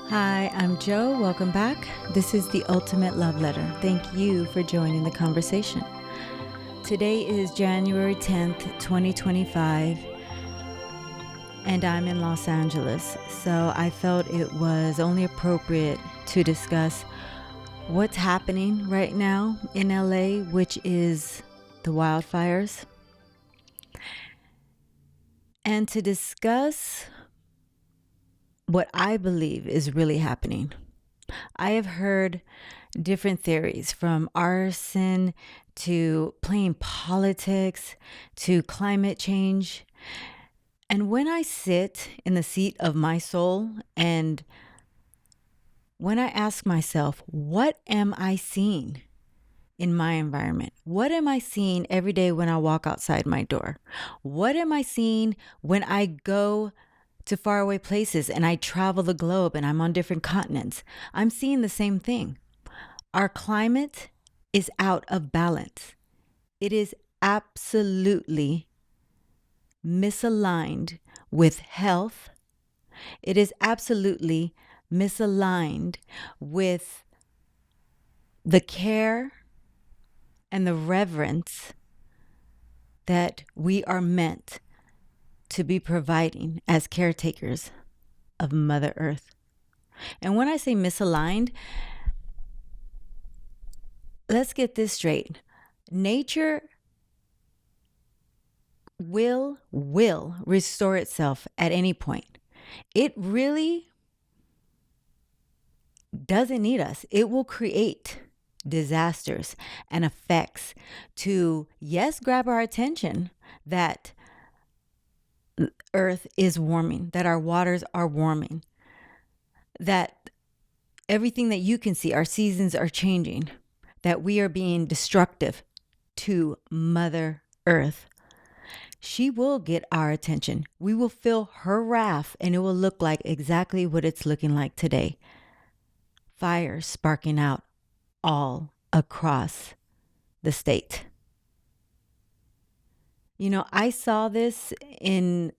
Hi, I'm Joe. Welcome back. This is the Ultimate Love Letter. Thank you for joining the conversation. Today is January 10th, 2025, and I'm in Los Angeles. So I felt it was only appropriate to discuss what's happening right now in LA, which is the wildfires, and to discuss what I believe is really happening. I have heard different theories, from arson to playing politics to climate change. And when I sit in the seat of my soul and when I ask myself, what am I seeing in my environment? What am I seeing every day when I walk outside my door? What am I seeing when I go to faraway places and I travel the globe and I'm on different continents? I'm seeing the same thing. Our climate is out of balance. It is absolutely misaligned with health. It is absolutely misaligned with the care and the reverence that we are meant to be providing as caretakers of Mother Earth. And when I say misaligned, let's get this straight. Nature will restore itself at any point. It really doesn't need us. It will create disasters and effects to, yes, grab our attention that Earth is warming, that our waters are warming, that everything that you can see, our seasons are changing, that we are being destructive to Mother Earth. She will get our attention. We will feel her wrath, and it will look like exactly what it's looking like today. Fires sparking out all across the state. You know, I saw this in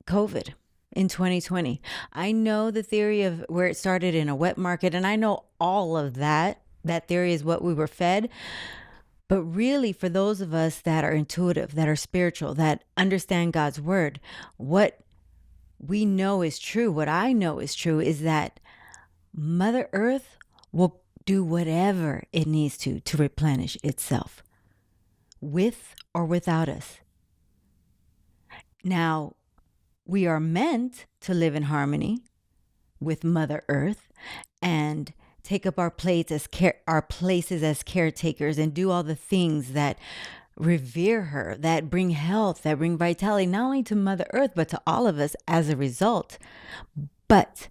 COVID in 2020. I know the theory of where it started in a wet market, and I know all of that. That theory is what we were fed. But really, for those of us that are intuitive, that are spiritual, that understand God's word, what we know is true, what I know is true, is that Mother Earth will do whatever it needs to replenish itself, with or without us. Now, we are meant to live in harmony with Mother Earth and take up our places as caretakers and do all the things that revere her, that bring health, that bring vitality, not only to Mother Earth, but to all of us as a result. But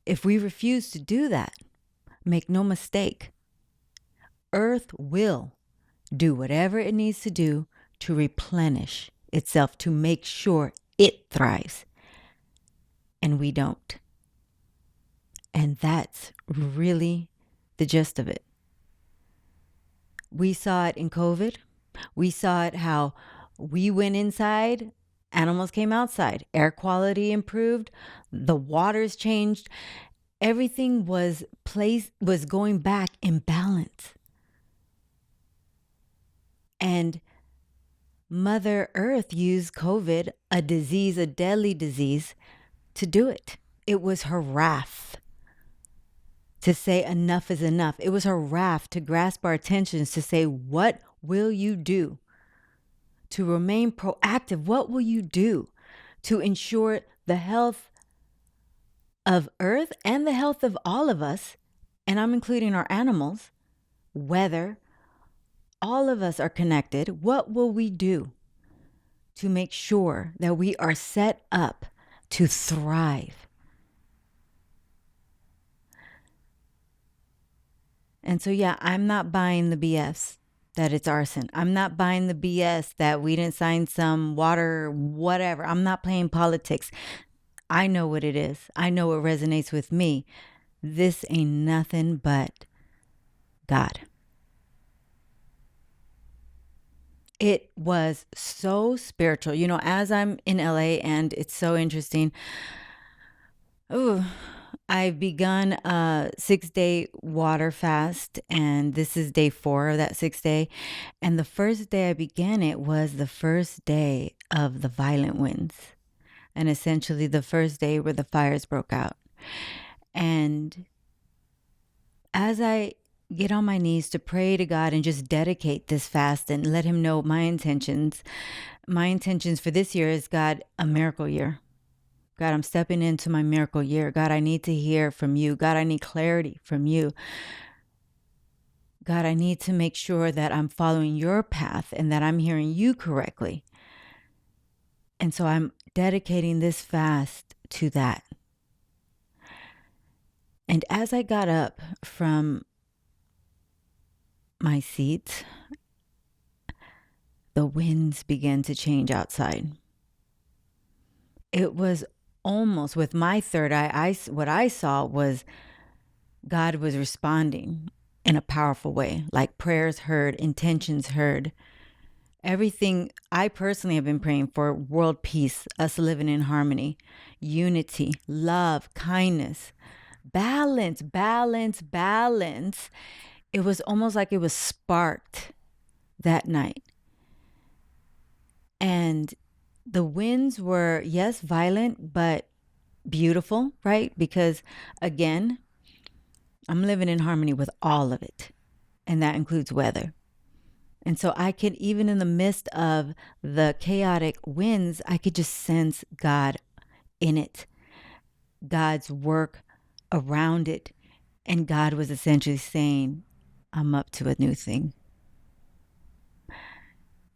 if we refuse to do that, make no mistake, Earth will do whatever it needs to do to replenish itself, to make sure it thrives. And we don't. And that's really the gist of it. We saw it in COVID. We saw it how we went inside, animals came outside, air quality improved, the waters changed, everything was going back in balance. And Mother Earth used COVID, a disease, a deadly disease, to do it. It was her wrath to say enough is enough. It was her wrath to grasp our attentions, to say, what will you do to remain proactive? What will you do to ensure the health of Earth and the health of all of us? And I'm including our animals, weather, all of us are connected. What will we do to make sure that we are set up to thrive? And so, yeah, I'm not buying the BS that it's arson. I'm not buying the BS that we didn't sign some water, whatever. I'm not playing politics. I know what it is. I know what resonates with me. This ain't nothing but God. It was so spiritual. You know, as I'm in LA, and it's so interesting. Oh, I've begun a 6-day water fast, and this is day 4 of that 6 day. And the first day I began it was the first day of the violent winds, and essentially the first day where the fires broke out. And as I get on my knees to pray to God and just dedicate this fast and let Him know my intentions for this year is, God, a miracle year. God, I'm stepping into my miracle year. God, I need to hear from you. God, I need clarity from you. God, I need to make sure that I'm following your path and that I'm hearing you correctly. And so I'm dedicating this fast to that. And as I got up from my seat, the winds began to change outside. It was almost, with my third eye, what I saw was God was responding in a powerful way, like prayers heard, intentions heard. Everything I personally have been praying for: world peace, us living in harmony, unity, love, kindness, balance, balance, balance. It was almost like it was sparked that night. And the winds were, yes, violent, but beautiful, right? Because again, I'm living in harmony with all of it. And that includes weather. And so I could, even in the midst of the chaotic winds, I could just sense God in it, God's work around it. And God was essentially saying, I'm up to a new thing.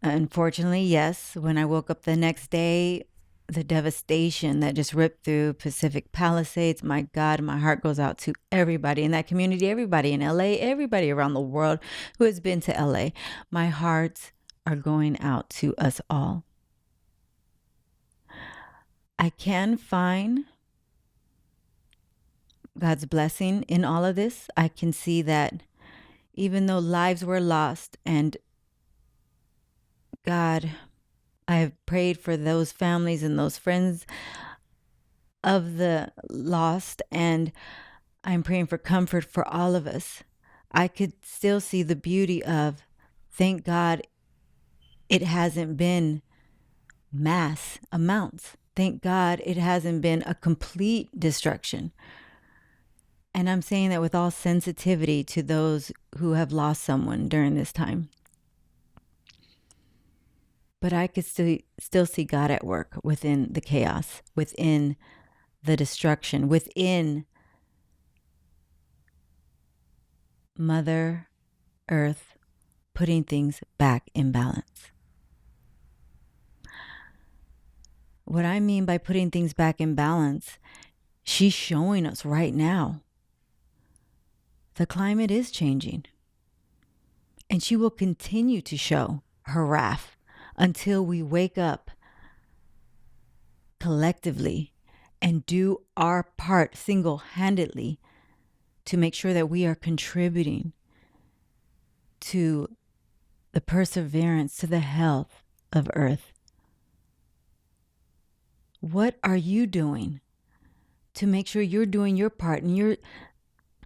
Unfortunately, yes, when I woke up the next day, the devastation that just ripped through Pacific Palisades, my God, my heart goes out to everybody in that community, everybody in LA, everybody around the world who has been to LA. My hearts are going out to us all. I can find God's blessing in all of this. I can see that even though lives were lost, and God, I have prayed for those families and those friends of the lost, and I'm praying for comfort for all of us. I could still see the beauty of, thank God, it hasn't been mass amounts. Thank God it hasn't been a complete destruction. And I'm saying that with all sensitivity to those who have lost someone during this time. But I could still see God at work within the chaos, within the destruction, within Mother Earth putting things back in balance. What I mean by putting things back in balance, she's showing us right now. The climate is changing. And she will continue to show her wrath until we wake up collectively and do our part single-handedly to make sure that we are contributing to the perseverance, to the health of Earth. What are you doing to make sure you're doing your part in your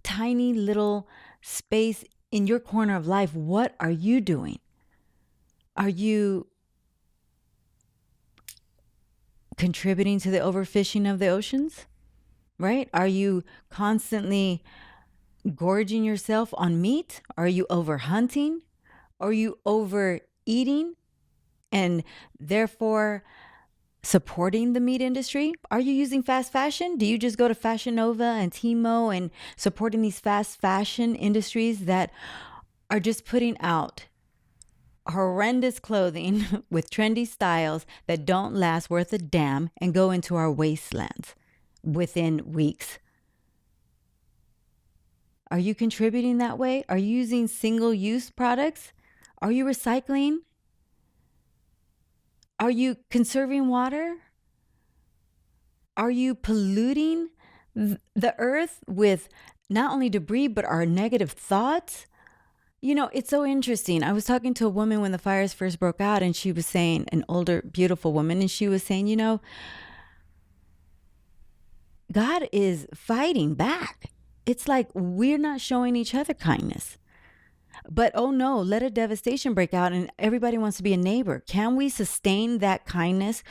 tiny little space in your corner of life? What are you doing? Are you contributing to the overfishing of the oceans? Right? Are you constantly gorging yourself on meat? Are you over hunting? Are you overeating and therefore supporting the meat industry? Are you using fast fashion? Do you just go to Fashion Nova and Timo and supporting these fast fashion industries that are just putting out horrendous clothing with trendy styles that don't last worth a damn and go into our wastelands within weeks? Are you contributing that way? Are you using single-use products? Are you recycling? Are you conserving water? Are you polluting the earth with not only debris, but our negative thoughts? You know, it's so interesting. I was talking to a woman when the fires first broke out, and she was saying, an older, beautiful woman, and she was saying, you know, God is fighting back. It's like we're not showing each other kindness. But oh no, let a devastation break out and everybody wants to be a neighbor. Can we sustain that kindness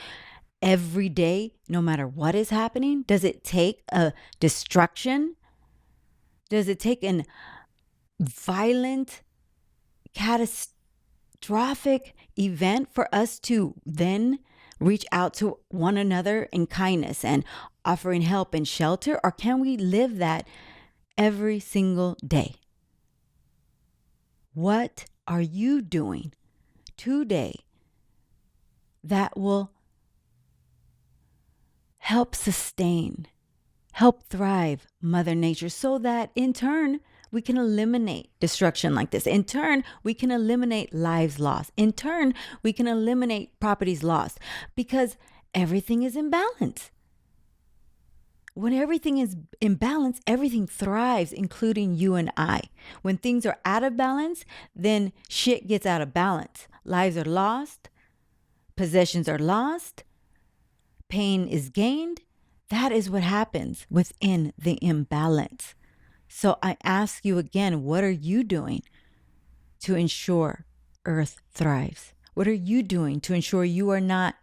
every day, no matter what is happening? Does it take a destruction? Does it take an violent, catastrophic event for us to then reach out to one another in kindness and offering help and shelter? Or can we live that every single day? What are you doing today that will help sustain, help thrive Mother Nature, so that in turn we can eliminate destruction like this? In turn, we can eliminate lives lost. In turn, we can eliminate properties lost, because everything is in balance. When everything is in balance, everything thrives, including you and I. When things are out of balance, then shit gets out of balance. Lives are lost, possessions are lost, pain is gained. That is what happens within the imbalance. So I ask you again, what are you doing to ensure Earth thrives? What are you doing to ensure you are not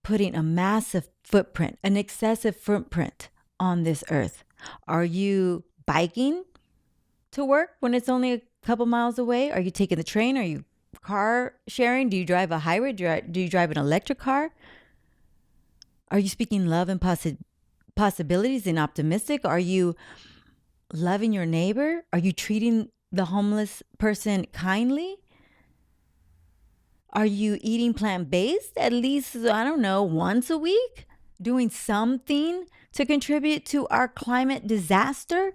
putting a massive footprint, an excessive footprint on this earth? Are you biking to work when it's only a couple miles away? Are you taking the train? Are you car sharing? Do you drive a hybrid? Do you drive an electric car? Are you speaking love and possibilities and optimistic? Are you loving your neighbor? Are you treating the homeless person kindly? Are you eating plant-based at least, I don't know, once a week? Doing something to contribute to our climate disaster?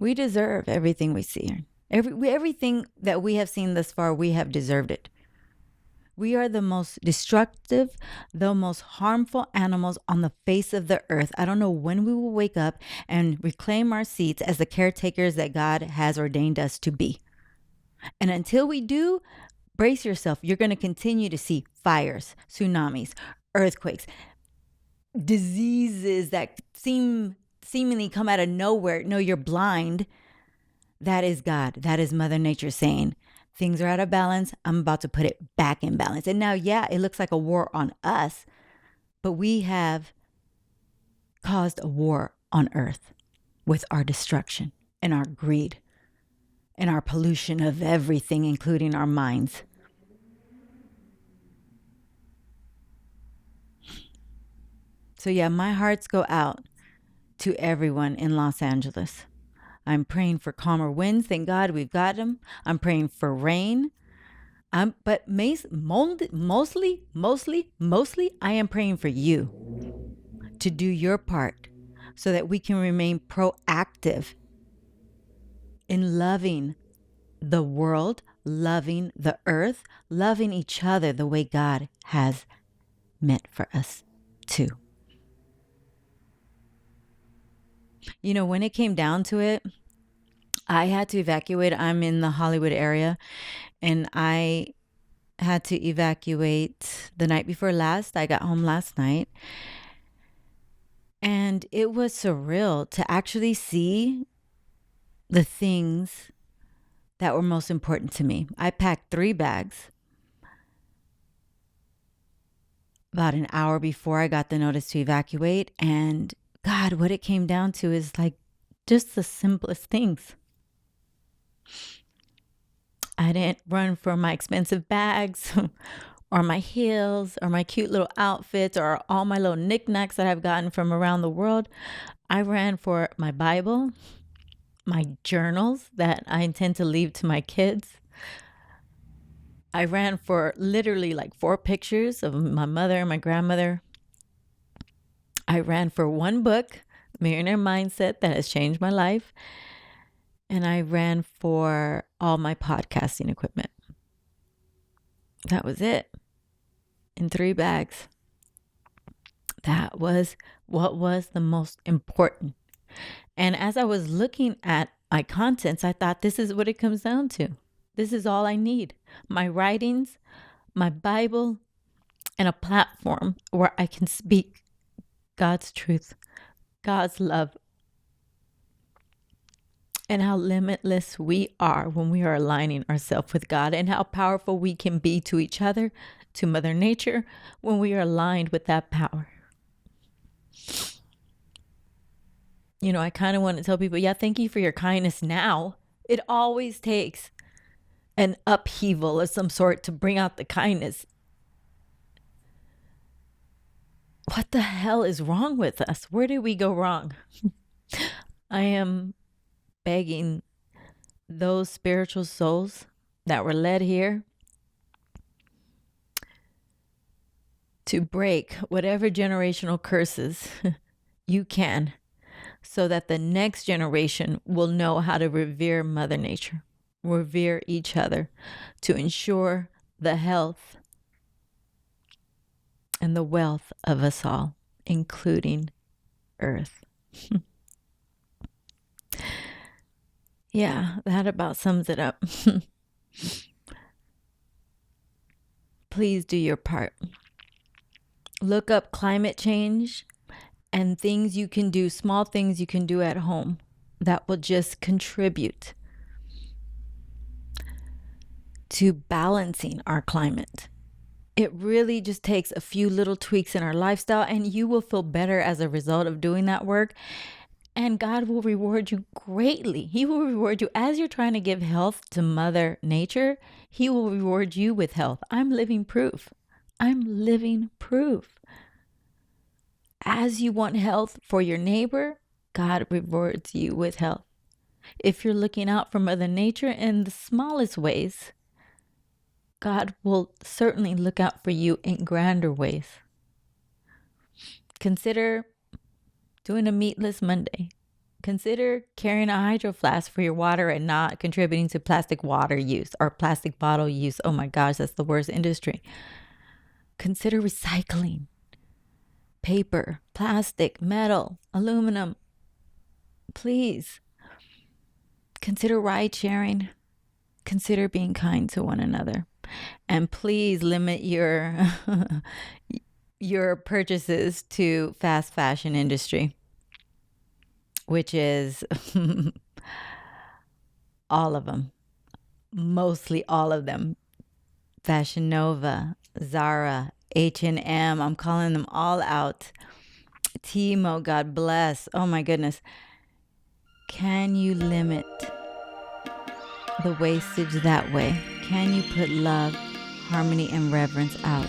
We deserve everything we see. Everything that we have seen thus far, we have deserved it. We are the most destructive, the most harmful animals on the face of the earth. I don't know when we will wake up and reclaim our seats as the caretakers that God has ordained us to be. And until we do, brace yourself. You're going to continue to see fires, tsunamis, earthquakes, diseases that seemingly come out of nowhere. No, you're blind. That is God. That is Mother Nature saying, things are out of balance. I'm about to put it back in balance. And now, yeah, it looks like a war on us, but we have caused a war on earth with our destruction and our greed and our pollution of everything, including our minds. So yeah, my hearts go out to everyone in Los Angeles. I'm praying for calmer winds. Thank God we've got them. I'm praying for rain. But mostly, I am praying for you to do your part so that we can remain proactive in loving the world, loving the earth, loving each other the way God has meant for us to. You know, when it came down to it, I had to evacuate. I'm in the Hollywood area, and I had to evacuate the night before last. I got home last night, and it was surreal to actually see the things that were most important to me. I packed 3 bags about an hour before I got the notice to evacuate, and God, what it came down to is like just the simplest things. I didn't run for my expensive bags or my heels or my cute little outfits or all my little knickknacks that I've gotten from around the world. I ran for my Bible, my journals that I intend to leave to my kids. I ran for literally like 4 pictures of my mother and my grandmother. I ran for 1 book, Millionaire Mindset, that has changed my life. And I ran for all my podcasting equipment. That was it. In 3 bags. That was what was the most important. And as I was looking at my contents, I thought this is what it comes down to. This is all I need. My writings, my Bible, and a platform where I can speak God's truth, God's love, and how limitless we are when we are aligning ourselves with God, and how powerful we can be to each other, to Mother Nature, when we are aligned with that power. You know, I kind of want to tell people, yeah, thank you for your kindness now. It always takes an upheaval of some sort to bring out the kindness. What the hell is wrong with us? Where did we go wrong? I am begging those spiritual souls that were led here to break whatever generational curses you can, so that the next generation will know how to revere Mother Nature, revere each other, to ensure the health and the wealth of us all, including Earth. Yeah, that about sums it up. Please do your part. Look up climate change and things you can do, small things you can do at home that will just contribute to balancing our climate. It really just takes a few little tweaks in our lifestyle, and you will feel better as a result of doing that work. And God will reward you greatly. He will reward you as you're trying to give health to Mother Nature. He will reward you with health. I'm living proof. I'm living proof. As you want health for your neighbor, God rewards you with health. If you're looking out for Mother Nature in the smallest ways, God will certainly look out for you in grander ways. Consider doing a meatless Monday. Consider carrying a hydro flask for your water and not contributing to plastic water use or plastic bottle use. Oh my gosh, that's the worst industry. Consider recycling. Paper, plastic, metal, aluminum. Please. Consider ride sharing. Consider being kind to one another. And please limit your purchases to fast fashion industry, which is all of them, mostly all of them. Fashion Nova, Zara, H&M, I'm calling them all out. Timo, God bless. Oh my goodness. Can you limit the wastage that way? Can you put love, harmony, and reverence out?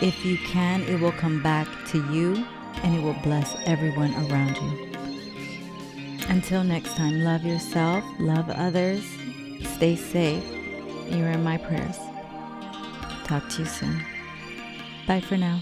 If you can, it will come back to you and it will bless everyone around you. Until next time, love yourself, love others, stay safe. You're in my prayers. Talk to you soon. Bye for now.